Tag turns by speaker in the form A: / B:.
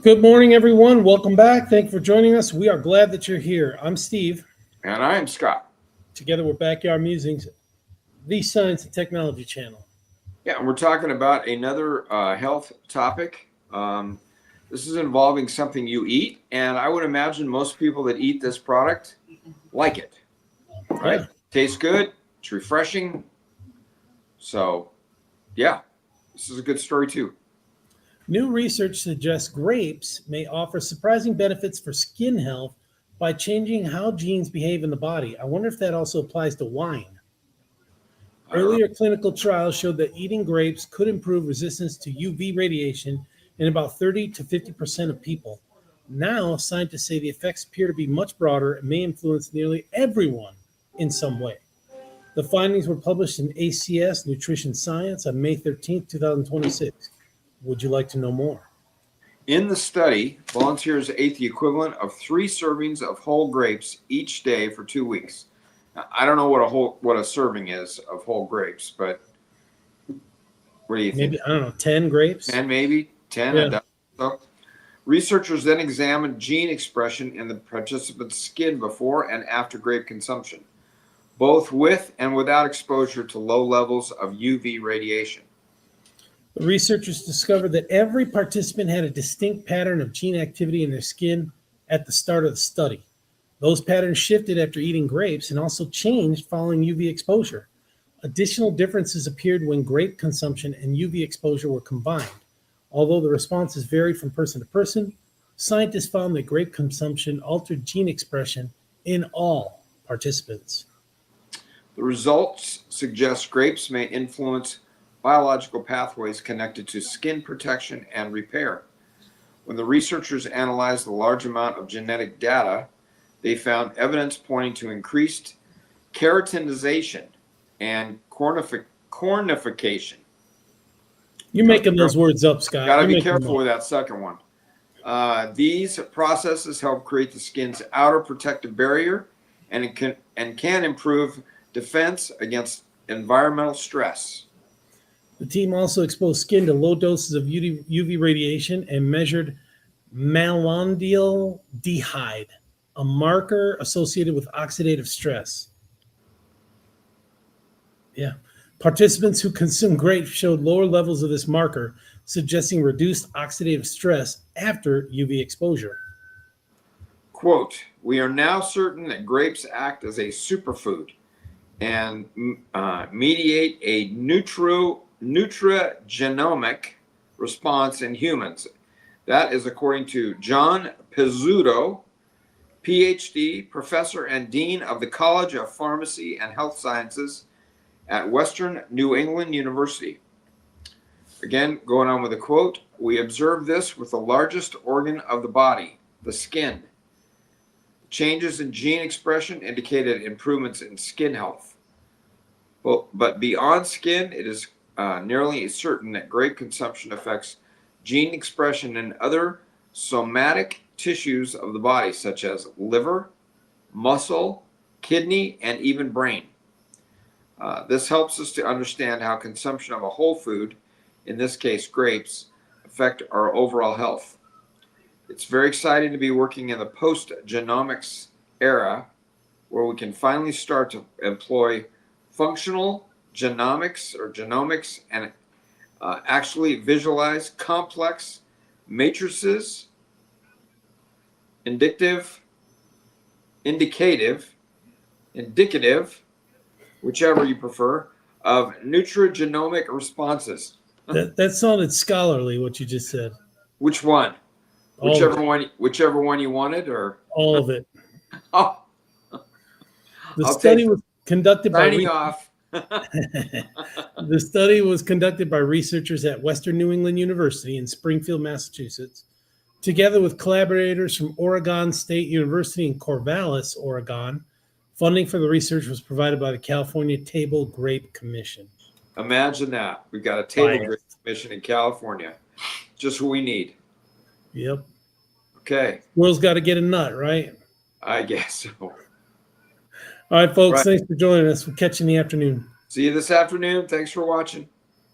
A: Good morning, everyone. Welcome back. Thank you for joining us. We are glad that you're here. I'm Steve.
B: And I'm Scott.
A: Together we're Backyard Musings, the Science and Technology channel.
B: Yeah, and we're talking about another health topic. This is involving something you eat, and I would imagine most people that eat this product like it, right?
A: Yeah.
B: Tastes good. It's refreshing. So, yeah, this is a good story too.
A: New research suggests grapes may offer surprising benefits for skin health by changing how genes behave in the body. I wonder if that also applies to wine. Earlier clinical trials showed that eating grapes could improve resistance to UV radiation in about 30 to 50% of people. Now, scientists say the effects appear to be much broader and may influence nearly everyone in some way. The findings were published in ACS Nutrition Science on May 13th, 2026. Would you like to know more?
B: In the study, volunteers ate the equivalent of 3 servings of whole grapes each day for 2 weeks. Now, I don't know what a serving is of whole grapes, but what do you think?
A: Maybe, I don't know, 10 grapes?
B: 10 maybe? 10?
A: Yeah.
B: So, researchers then examined gene expression in the participants' skin before and after grape consumption, both with and without exposure to low levels of UV radiation.
A: The researchers discovered that every participant had a distinct pattern of gene activity in their skin at the start of the study. Those patterns shifted after eating grapes and also changed following UV exposure. Additional differences appeared when grape consumption and UV exposure were combined. Although the responses varied from person to person, scientists found that grape consumption altered gene expression in all participants.
B: The results suggest grapes may influence biological pathways connected to skin protection and repair. When the researchers analyzed the large amount of genetic data, they found evidence pointing to increased keratinization and cornification.
A: You're making those words up, Scott.
B: Got to be careful with that second one. These processes help create the skin's outer protective barrier and can improve defense against environmental stress.
A: The team also exposed skin to low doses of UV radiation and measured malondialdehyde, a marker associated with oxidative stress. Yeah. Participants who consumed grapes showed lower levels of this marker, suggesting reduced oxidative stress after UV exposure.
B: Quote, "We are now certain that grapes act as a superfood and mediate a nutrigenomic response in humans." That is according to John Pizzuto, PhD, professor and dean of the College of Pharmacy and Health Sciences at Western New England University. Again, going on with the quote, "We observed this with the largest organ of the body, the skin. Changes in gene expression indicated improvements in skin health. But beyond skin, it is nearly certain that grape consumption affects gene expression in other somatic tissues of the body, such as liver, muscle, kidney, and even brain. This helps us to understand how consumption of a whole food, in this case grapes, affect our overall health. It's very exciting to be working in the post-genomics era, where we can finally start to employ functional genomics and actually visualize complex matrices, indicative, whichever you prefer, of nutrigenomic responses."
A: That sounded scholarly, what you just said.
B: Which one? Whichever one you wanted, or
A: all of it.
B: Oh,
A: The study was conducted by
B: off.
A: The study was conducted by researchers at Western New England University in Springfield, Massachusetts, together with collaborators from Oregon State University in Corvallis, Oregon. Funding for the research was provided by the California Table Grape Commission.
B: Imagine that. We've got a Table Grape Commission in California. Just what we need.
A: Yep.
B: Okay.
A: World's got to get a nut, right?
B: I guess so.
A: All right, folks. Thanks for joining us. We'll catch you in the afternoon.
B: See you this afternoon. Thanks for watching.